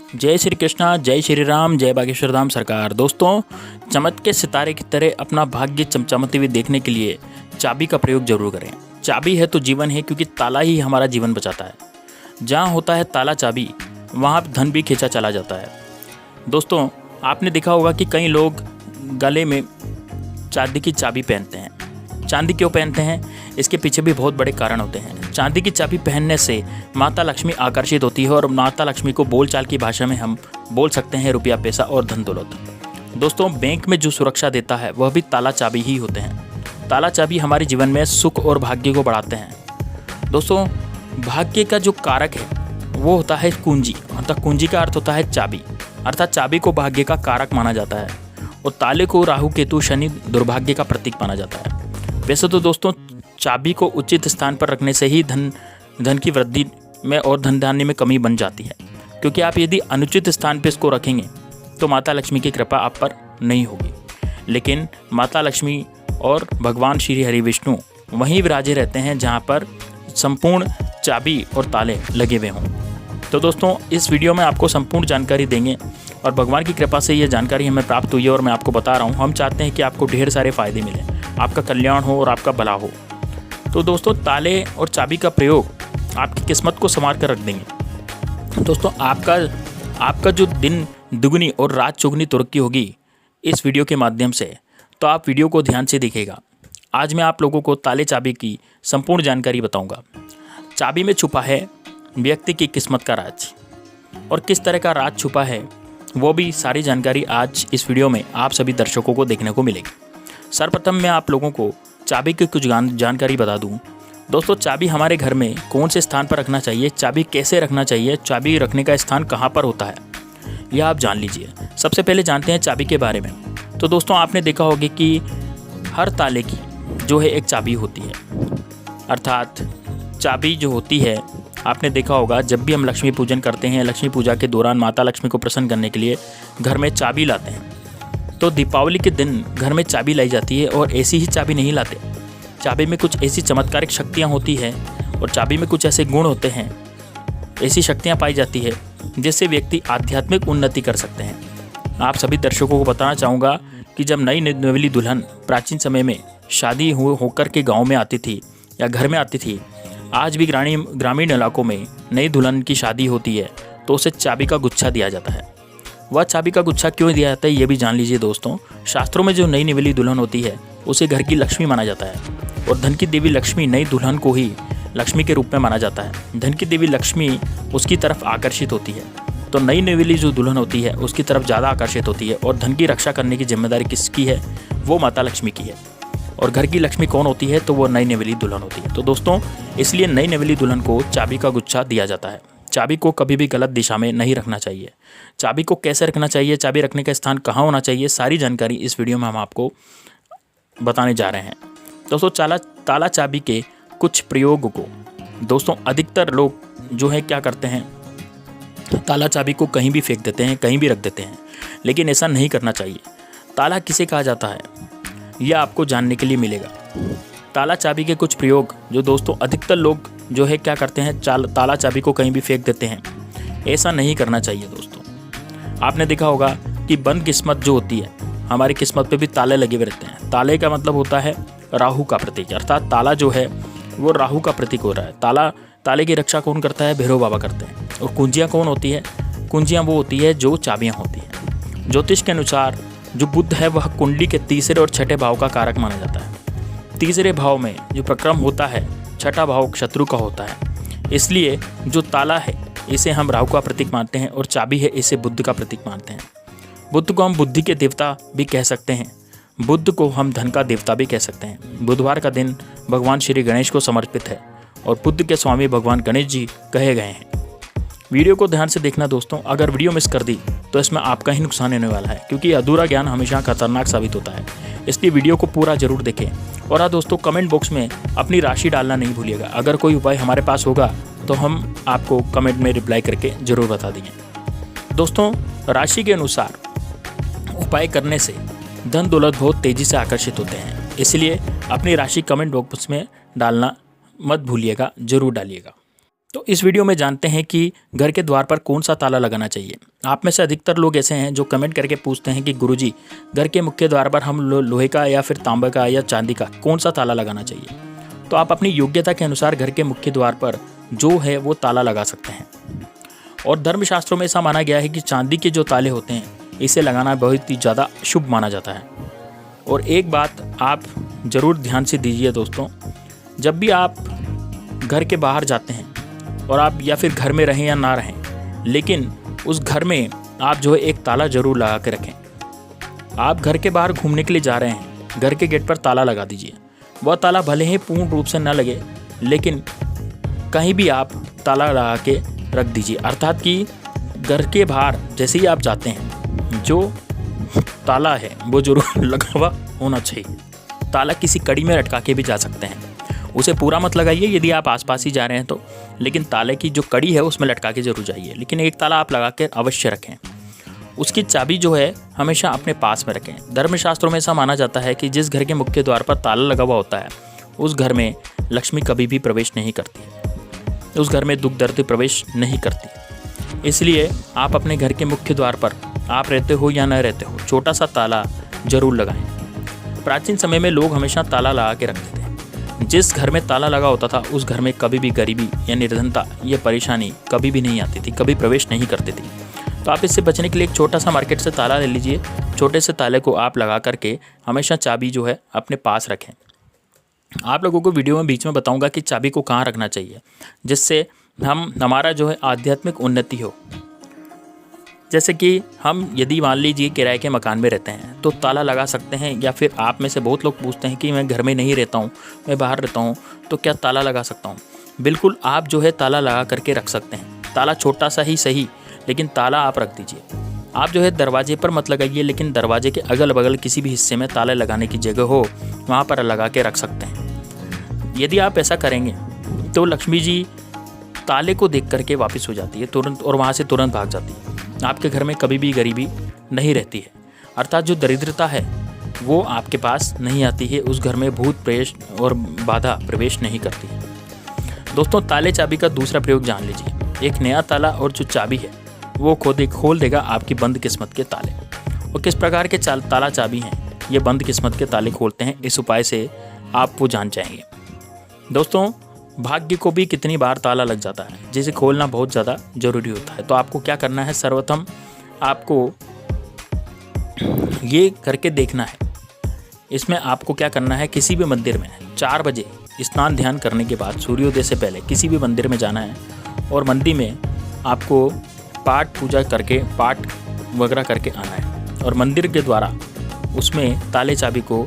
जय श्री कृष्णा, जय श्री राम, जय बागेश्वर धाम सरकार। दोस्तों, चमक के सितारे की तरह अपना भाग्य चमचमाते हुए देखने के लिए चाबी का प्रयोग जरूर करें। चाबी है तो जीवन है, क्योंकि ताला ही हमारा जीवन बचाता है। जहाँ होता है ताला चाबी, वहाँ धन भी खींचा चला जाता है। दोस्तों, आपने देखा होगा कि कई लोग गले में चांदी की चाबी पहनते हैं। चांदी क्यों पहनते हैं? इसके पीछे भी बहुत बड़े कारण होते हैं। चांदी की चाबी पहनने से माता लक्ष्मी आकर्षित होती है, और माता लक्ष्मी को बोलचाल की भाषा में हम बोल सकते हैं रुपया, पैसा और धन दौलत। दोस्तों, बैंक में जो सुरक्षा देता है वह भी ताला चाबी ही होते हैं। ताला चाबी हमारे जीवन में सुख और भाग्य को बढ़ाते हैं। दोस्तों, भाग्य का जो कारक है वो होता है कुंजी, अर्थात कुंजी का अर्थ होता है चाबी, अर्थात चाबी को भाग्य का कारक माना जाता है, और ताले को राहु केतु शनि दुर्भाग्य का प्रतीक माना जाता है। वैसे तो दोस्तों, चाबी को उचित स्थान पर रखने से ही धन की वृद्धि में और धन धान्य में कमी बन जाती है, क्योंकि आप यदि अनुचित स्थान पर इसको रखेंगे तो माता लक्ष्मी की कृपा आप पर नहीं होगी। लेकिन माता लक्ष्मी और भगवान श्री हरि विष्णु वहीं विराजे रहते हैं जहां पर संपूर्ण चाबी और ताले लगे हुए हों। तो दोस्तों, इस वीडियो में आपको संपूर्ण जानकारी देंगे, और भगवान की कृपा से ये जानकारी हमें प्राप्त हुई है और मैं आपको बता रहा हूँ। हम चाहते हैं कि आपको ढेर सारे फ़ायदे मिले, आपका कल्याण हो और आपका भला हो। तो दोस्तों, ताले और चाबी का प्रयोग आपकी किस्मत को संवार कर रख देंगे। दोस्तों, आपका जो दिन दुगनी और रात चौगुनी तरक्की होगी इस वीडियो के माध्यम से, तो आप वीडियो को ध्यान से देखिएगा। आज मैं आप लोगों को ताले चाबी की संपूर्ण जानकारी बताऊंगा। चाबी में छुपा है व्यक्ति की किस्मत का राज, और किस तरह का राज छुपा है वो भी सारी जानकारी आज इस वीडियो में आप सभी दर्शकों को देखने को मिलेगी। सर्वप्रथम मैं आप लोगों को चाबी की कुछ जानकारी बता दूं। दोस्तों, चाबी हमारे घर में कौन से स्थान पर रखना चाहिए, चाबी कैसे रखना चाहिए, चाबी रखने का स्थान कहाँ पर होता है, यह आप जान लीजिए। सबसे पहले जानते हैं चाबी के बारे में। तो दोस्तों, आपने देखा होगा कि हर ताले की जो है एक चाबी होती है, अर्थात चाबी जो होती है, आपने देखा होगा जब भी हम लक्ष्मी पूजन करते हैं, लक्ष्मी पूजा के दौरान माता लक्ष्मी को प्रसन्न करने के लिए घर में चाबी लाते हैं। तो दीपावली के दिन घर में चाबी लाई जाती है, और ऐसी ही चाबी नहीं लाते। चाबी में कुछ ऐसी चमत्कारिक शक्तियाँ होती हैं, और चाबी में कुछ ऐसे गुण होते हैं, ऐसी शक्तियाँ पाई जाती है जिससे व्यक्ति आध्यात्मिक उन्नति कर सकते हैं। आप सभी दर्शकों को बताना चाहूँगा कि जब नई नवेली दुल्हन प्राचीन समय में शादी होकर के गाँव में आती थी या घर में आती थी, आज भी ग्रामीण इलाकों में नई दुल्हन की शादी होती है तो उसे चाबी का गुच्छा दिया जाता है। वह चाबी का गुच्छा क्यों दिया जाता है ये भी जान लीजिए। दोस्तों, शास्त्रों में जो नई नवेली दुल्हन होती है उसे घर की लक्ष्मी माना जाता है, और धन की देवी लक्ष्मी नई दुल्हन को ही लक्ष्मी के रूप में माना जाता है। धन की देवी लक्ष्मी उसकी तरफ आकर्षित होती है, तो नई नवेली जो दुल्हन होती है उसकी तरफ ज़्यादा आकर्षित होती है, और धन की रक्षा करने की जिम्मेदारी किसकी है? वो माता लक्ष्मी की है। और घर की लक्ष्मी कौन होती है? तो वो नई नवेली दुल्हन होती है। तो दोस्तों, इसलिए नई नवेली दुल्हन को चाबी का गुच्छा दिया जाता है। चाबी को कभी भी गलत दिशा में नहीं रखना चाहिए। चाबी को कैसे रखना चाहिए, चाबी रखने का स्थान कहाँ होना चाहिए, सारी जानकारी इस वीडियो में हम आपको बताने जा रहे हैं। दोस्तों, ताला चाबी के कुछ प्रयोग को दोस्तों अधिकतर लोग जो है क्या करते हैं, ताला चाबी को कहीं भी फेंक देते हैं, कहीं भी रख देते हैं, लेकिन ऐसा नहीं करना चाहिए। ताला किसे कहा जाता है यह आपको जानने के लिए मिलेगा। ताला चाबी के कुछ प्रयोग जो दोस्तों अधिकतर लोग जो है क्या करते हैं, ताला चाबी को कहीं भी फेंक देते हैं। ऐसा नहीं करना चाहिए। दोस्तों, आपने देखा होगा कि बंद किस्मत जो होती है, हमारी किस्मत पे भी ताले लगे हुए रहते हैं। ताले का मतलब होता है राहु का प्रतीक, अर्थात ताला जो है वो राहु का प्रतीक हो रहा है। ताले की रक्षा कौन करता है? भैरव बाबा करते हैं। और कुंजियाँ कौन होती है? कुंजियाँ वो होती है जो चाबियाँ होती हैं। ज्योतिष के अनुसार जो बुध है वह कुंडली के तीसरे और छठे भाव का कारक माना जाता है। तीसरे भाव में जो प्रक्रम होता है, छठा भाव शत्रु का होता है। इसलिए जो ताला है इसे हम राहु का प्रतीक मानते हैं, और चाबी है इसे बुध का प्रतीक मानते हैं। बुध को हम बुद्धि के देवता भी कह सकते हैं, बुध को हम धन का देवता भी कह सकते हैं। बुधवार का दिन भगवान श्री गणेश को समर्पित है, और बुध के स्वामी भगवान गणेश जी कहे गए हैं। वीडियो को ध्यान से देखना दोस्तों, अगर वीडियो मिस कर दी तो इसमें आपका ही नुकसान होने वाला है, क्योंकि अधूरा ज्ञान हमेशा खतरनाक साबित होता है। इसलिए वीडियो को पूरा जरूर देखें। और हाँ दोस्तों, कमेंट बॉक्स में अपनी राशि डालना नहीं भूलिएगा। अगर कोई उपाय हमारे पास होगा तो हम आपको कमेंट में रिप्लाई करके जरूर बता देंगे। दोस्तों, राशि के अनुसार उपाय करने से धन दौलत बहुत तेज़ी से आकर्षित होते हैं, इसलिए अपनी राशि कमेंट बॉक्स में डालना मत भूलिएगा, जरूर डालिएगा। तो इस वीडियो में जानते हैं कि घर के द्वार पर कौन सा ताला लगाना चाहिए। आप में से अधिकतर लोग ऐसे हैं जो कमेंट करके पूछते हैं कि गुरुजी, घर के मुख्य द्वार पर हम लोहे का या फिर तांबे का या चांदी का कौन सा ताला लगाना चाहिए। तो आप अपनी योग्यता के अनुसार घर के मुख्य द्वार पर जो है वो ताला लगा सकते हैं। और धर्मशास्त्रों में ऐसा माना गया है कि चांदी के जो ताले होते हैं इसे लगाना बहुत ही ज़्यादा शुभ माना जाता है। और एक बात आप ज़रूर ध्यान से दीजिए दोस्तों, जब भी आप घर के बाहर जाते हैं और आप या फिर घर में रहें या ना रहें, लेकिन उस घर में आप जो है एक ताला ज़रूर लगा के रखें। आप घर के बाहर घूमने के लिए जा रहे हैं, घर के गेट पर ताला लगा दीजिए। वह ताला भले ही पूर्ण रूप से न लगे, लेकिन कहीं भी आप ताला लगा के रख दीजिए। अर्थात कि घर के बाहर जैसे ही आप जाते हैं जो ताला है वो जरूर लगा हुआ होना चाहिए। ताला किसी कड़ी में लटका के भी जा सकते हैं, उसे पूरा मत लगाइए यदि आप आसपास ही जा रहे हैं तो, लेकिन ताले की जो कड़ी है उसमें लटका के जरूर जाइए। लेकिन एक ताला आप लगा के अवश्य रखें। उसकी चाबी जो है हमेशा अपने पास में रखें। धर्मशास्त्रों में ऐसा माना जाता है कि जिस घर के मुख्य द्वार पर ताला लगा हुआ होता है उस घर में लक्ष्मी कभी भी प्रवेश नहीं करती है, उस घर में दुख दर्द प्रवेश नहीं करती। इसलिए आप अपने घर के मुख्य द्वार पर आप रहते हो या न रहते हो छोटा सा ताला जरूर लगाएं। प्राचीन समय में लोग हमेशा ताला लगा के रखते थे। जिस घर में ताला लगा होता था उस घर में कभी भी गरीबी या निर्धनता या परेशानी कभी भी नहीं आती थी, कभी प्रवेश नहीं करती थी। तो आप इससे बचने के लिए एक छोटा सा मार्केट से ताला ले लीजिए। छोटे से ताले को आप लगा करके हमेशा चाबी जो है अपने पास रखें। आप लोगों को वीडियो में बीच में बताऊंगा कि चाबी को कहाँ रखना चाहिए, जिससे हमारा जो है आध्यात्मिक उन्नति हो। जैसे कि हम यदि मान लीजिए किराए के मकान में रहते हैं तो ताला लगा सकते हैं, या फिर आप में से बहुत लोग पूछते हैं कि मैं घर में नहीं रहता हूँ, मैं बाहर रहता हूँ, तो क्या ताला लगा सकता हूँ। बिल्कुल आप जो है ताला लगा करके रख सकते हैं। ताला छोटा सा ही सही, लेकिन ताला आप रख दीजिए। आप जो है दरवाजे पर मत लगाइए, लेकिन दरवाजे के अगल बगल किसी भी हिस्से में ताले लगाने की जगह हो वहाँ पर लगा के रख सकते हैं। यदि आप ऐसा करेंगे तो लक्ष्मी जी ताले को देख करके वापस हो जाती है तुरंत, और वहाँ से तुरंत भाग जाती है। आपके घर में कभी भी गरीबी नहीं रहती है, अर्थात जो दरिद्रता है वो आपके पास नहीं आती है। उस घर में भूत प्रेत और बाधा प्रवेश नहीं करती है। दोस्तों, ताले चाबी का दूसरा प्रयोग जान लीजिए। एक नया ताला और जो चाबी है वो खोल देगा आपकी बंद किस्मत के ताले। और किस प्रकार के ताला चाबी हैं ये बंद किस्मत के ताले खोलते हैं, इस उपाय से आप वो जान जाएंगे। दोस्तों, भाग्य को भी कितनी बार ताला लग जाता है, जिसे खोलना बहुत ज़्यादा ज़रूरी होता है। तो आपको क्या करना है, सर्वप्रथम आपको ये करके देखना है। इसमें आपको क्या करना है, किसी भी मंदिर में 4 बजे स्नान ध्यान करने के बाद सूर्योदय से पहले किसी भी मंदिर में जाना है, और मंदिर में आपको पाठ पूजा करके पाठ वगैरह करके आना है, और मंदिर के द्वारा उसमें ताले चाबी को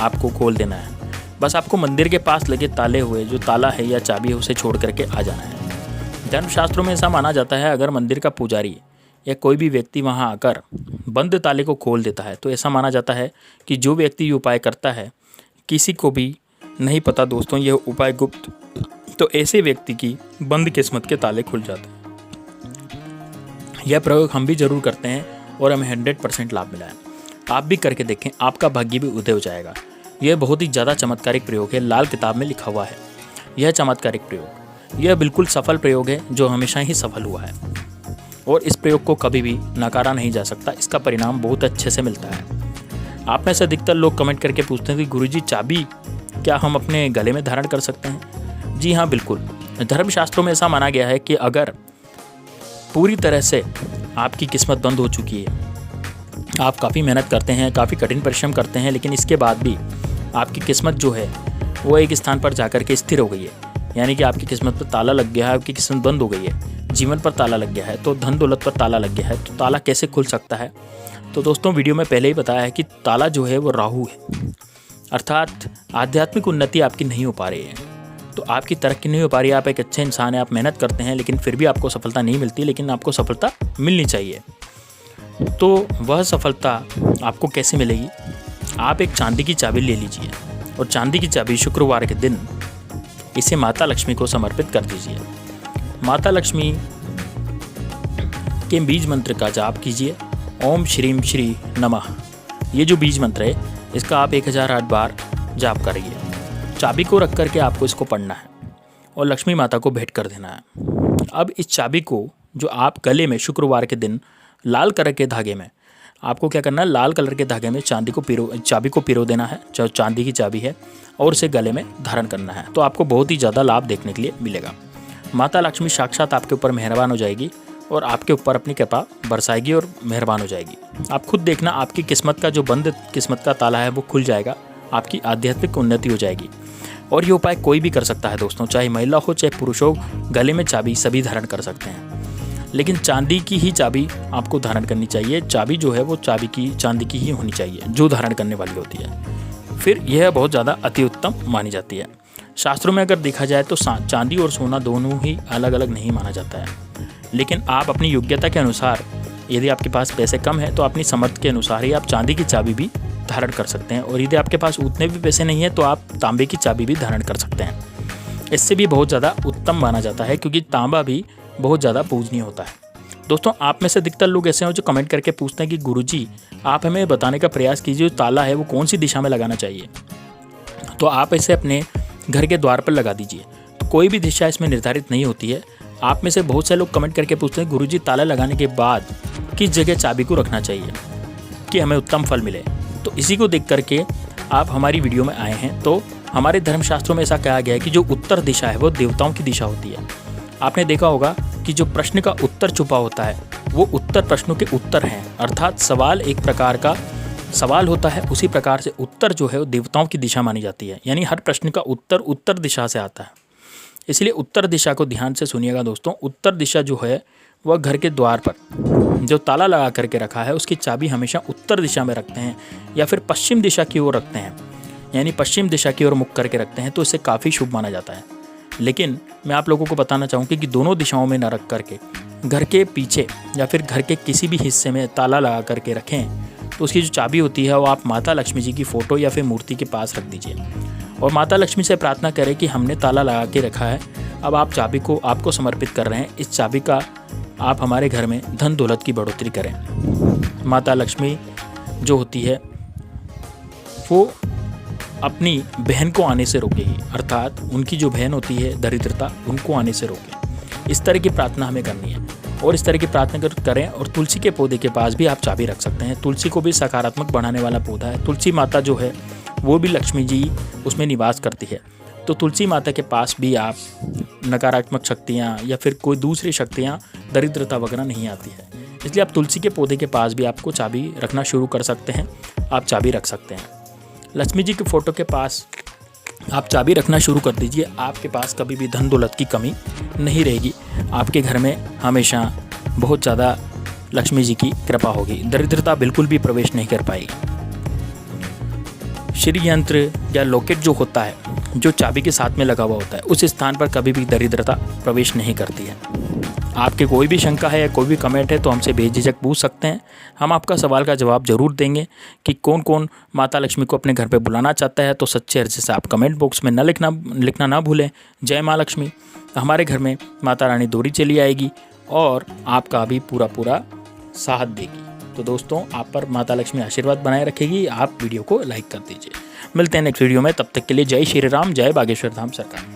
आपको खोल देना है। बस आपको मंदिर के पास लगे ताले हुए जो ताला है या चाबी है उसे छोड़ करके आ जाना है। धर्मशास्त्रों में ऐसा माना जाता है, अगर मंदिर का पुजारी या कोई भी व्यक्ति वहां आकर बंद ताले को खोल देता है तो ऐसा माना जाता है कि जो व्यक्ति ये उपाय करता है किसी को भी नहीं पता दोस्तों, यह उपाय गुप्त, तो ऐसे व्यक्ति की बंद किस्मत के ताले खुल जाते हैं। यह प्रयोग हम भी जरूर करते हैं और हमें 100% लाभ मिला है। आप भी करके देखें, आपका भाग्य भी उदय हो जाएगा। यह बहुत ही ज़्यादा चमत्कारिक प्रयोग है, लाल किताब में लिखा हुआ है यह चमत्कारिक प्रयोग। यह बिल्कुल सफल प्रयोग है जो हमेशा ही सफल हुआ है, और इस प्रयोग को कभी भी नकारा नहीं जा सकता। इसका परिणाम बहुत अच्छे से मिलता है। आप में से अधिकतर लोग कमेंट करके पूछते हैं कि गुरुजी, चाबी क्या हम अपने गले में धारण कर सकते हैं? जी हाँ, बिल्कुल। धर्मशास्त्रों में ऐसा माना गया है कि अगर पूरी तरह से आपकी किस्मत बंद हो चुकी है, आप काफ़ी मेहनत करते हैं, काफ़ी कठिन परिश्रम करते हैं, लेकिन इसके बाद भी आपकी किस्मत जो है वो एक स्थान पर जाकर के स्थिर हो गई है, यानी कि आपकी किस्मत पर ताला लग गया है, आपकी किस्मत बंद हो गई है, जीवन पर ताला लग गया है, तो धन दौलत पर ताला लग गया है, तो ताला कैसे खुल सकता है? तो दोस्तों, वीडियो में पहले ही बताया है कि ताला जो है वो राहु है, अर्थात आध्यात्मिक उन्नति आपकी नहीं हो पा रही है, तो आपकी तरक्की नहीं हो पा रही है। आप एक अच्छे इंसान हैं, आप मेहनत करते हैं, लेकिन फिर भी आपको सफलता नहीं मिलती, लेकिन आपको सफलता मिलनी चाहिए। तो वह सफलता आपको कैसे मिलेगी? आप एक चांदी की चाबी ले लीजिए, और चांदी की चाबी शुक्रवार के दिन इसे माता लक्ष्मी को समर्पित कर दीजिए। माता लक्ष्मी के बीज मंत्र का जाप कीजिए, ओम श्रीम श्री नमः। ये जो बीज मंत्र है इसका आप 1008 बार जाप करिए। चाबी को रख करके आपको इसको पढ़ना है, और लक्ष्मी माता को भेंट कर देना है। अब इस चाबी को जो आप गले में शुक्रवार के दिन लाल कलर के धागे में आपको क्या करना है, लाल कलर के धागे में चाबी को पिरो देना है, जो चांदी की चाबी है, और इसे गले में धारण करना है। तो आपको बहुत ही ज़्यादा लाभ देखने के लिए मिलेगा। माता लक्ष्मी साक्षात आपके ऊपर मेहरबान हो जाएगी और आपके ऊपर अपनी कृपा बरसाएगी और मेहरबान हो जाएगी। आप खुद देखना, आपकी किस्मत का जो बंद किस्मत का ताला है वो खुल जाएगा, आपकी आध्यात्मिक उन्नति हो जाएगी। और ये उपाय कोई भी कर सकता है दोस्तों, चाहे महिला हो चाहे पुरुष हो, गले में चाबी सभी धारण कर सकते हैं। लेकिन चांदी की ही चाबी आपको धारण करनी चाहिए। चाबी जो है वो चांदी की ही होनी चाहिए जो धारण करने वाली होती है। फिर यह बहुत ज़्यादा अति उत्तम मानी जाती है। शास्त्रों में अगर देखा जाए तो चांदी और सोना दोनों ही अलग अलग नहीं माना जाता है, लेकिन आप अपनी योग्यता के अनुसार, यदि आपके पास पैसे कम है तो अपनी समर्थ के अनुसार ही आप चांदी की चाबी भी धारण कर सकते हैं, और यदि आपके पास उतने भी पैसे नहीं है तो आप तांबे की चाबी भी धारण कर सकते हैं। इससे भी बहुत ज़्यादा उत्तम माना जाता है, क्योंकि तांबा भी बहुत ज़्यादा पूजनीय होता है। दोस्तों, आप में से अधिकतर लोग ऐसे हैं जो कमेंट करके पूछते हैं कि गुरुजी आप हमें बताने का प्रयास कीजिए जो ताला है वो कौन सी दिशा में लगाना चाहिए। तो आप इसे अपने घर के द्वार पर लगा दीजिए। तो कोई भी दिशा इसमें निर्धारित नहीं होती है। आप में से बहुत से लोग कमेंट करके पूछते हैं गुरुजी ताला लगाने के बाद किस जगह चाबी को रखना चाहिए कि हमें उत्तम फल मिले। तो इसी को देख करके आप हमारी वीडियो में आए हैं। तो हमारे धर्मशास्त्रों में ऐसा कहा गया है कि जो उत्तर दिशा है वो देवताओं की दिशा होती है। आपने देखा होगा कि जो प्रश्न का उत्तर छुपा होता है वो उत्तर प्रश्नों के उत्तर हैं, अर्थात सवाल एक प्रकार का सवाल होता है, उसी प्रकार से उत्तर जो है वो देवताओं की दिशा मानी जाती है। यानी हर प्रश्न का उत्तर उत्तर दिशा से आता है। इसलिए उत्तर दिशा को ध्यान से सुनिएगा दोस्तों। उत्तर दिशा जो है वह घर के द्वार पर जो ताला लगा करके रखा है उसकी चाबी हमेशा उत्तर दिशा में रखते हैं, या फिर पश्चिम दिशा की ओर रखते हैं, यानी पश्चिम दिशा की ओर मुख करके रखते हैं, तो इससे काफ़ी शुभ माना जाता है। लेकिन मैं आप लोगों को बताना चाहूँगी कि दोनों दिशाओं में न रख करके घर के पीछे या फिर घर के किसी भी हिस्से में ताला लगा करके रखें, तो उसकी जो चाबी होती है वो आप माता लक्ष्मी जी की फ़ोटो या फिर मूर्ति के पास रख दीजिए और माता लक्ष्मी से प्रार्थना करें कि हमने ताला लगा के रखा है, अब आप चाबी को आपको समर्पित कर रहे हैं। इस चाबी का आप हमारे घर में धन दौलत की बढ़ोतरी करें। माता लक्ष्मी जो होती है वो अपनी बहन को आने से रोकेगी, अर्थात उनकी जो बहन होती है दरिद्रता, उनको आने से रोके। इस तरह की प्रार्थना हमें करनी है और इस तरह की प्रार्थना करें। और तुलसी के पौधे के पास भी आप चाबी रख सकते हैं। तुलसी को भी सकारात्मक बढ़ाने वाला पौधा है। तुलसी माता जो है वो भी लक्ष्मी जी उसमें निवास करती है। तो तुलसी माता के पास भी आप नकारात्मक शक्तियाँ या फिर कोई दूसरी शक्तियाँ, दरिद्रता वगैरह नहीं आती है। इसलिए आप तुलसी के पौधे के पास भी आपको चाबी रखना शुरू कर सकते हैं। आप चाबी रख सकते हैं। लक्ष्मी जी की फ़ोटो के पास आप चाबी रखना शुरू कर दीजिए। आपके पास कभी भी धन दौलत की कमी नहीं रहेगी। आपके घर में हमेशा बहुत ज़्यादा लक्ष्मी जी की कृपा होगी। दरिद्रता बिल्कुल भी प्रवेश नहीं कर पाएगी। श्री यंत्र या लॉकेट जो होता है, जो चाबी के साथ में लगा हुआ होता है, उस स्थान पर कभी भी दरिद्रता प्रवेश नहीं करती है। आपके कोई भी शंका है या कोई भी कमेंट है तो हमसे बेझिझक पूछ सकते हैं। हम आपका सवाल का जवाब जरूर देंगे कि कौन कौन माता लक्ष्मी को अपने घर पे बुलाना चाहता है। तो सच्चे हृदय से आप कमेंट बॉक्स में लिखना ना भूलें। जय माँ लक्ष्मी। हमारे घर में माता रानी दौड़ी चली आएगी और आपका भी पूरा साथ देगी। तो दोस्तों, आप पर माता लक्ष्मी आशीर्वाद बनाए रखेगी। आप वीडियो को लाइक कर दीजिए। मिलते हैं नेक्स्ट वीडियो में, तब तक के लिए जय श्री राम, जय बागेश्वर धाम सरकार।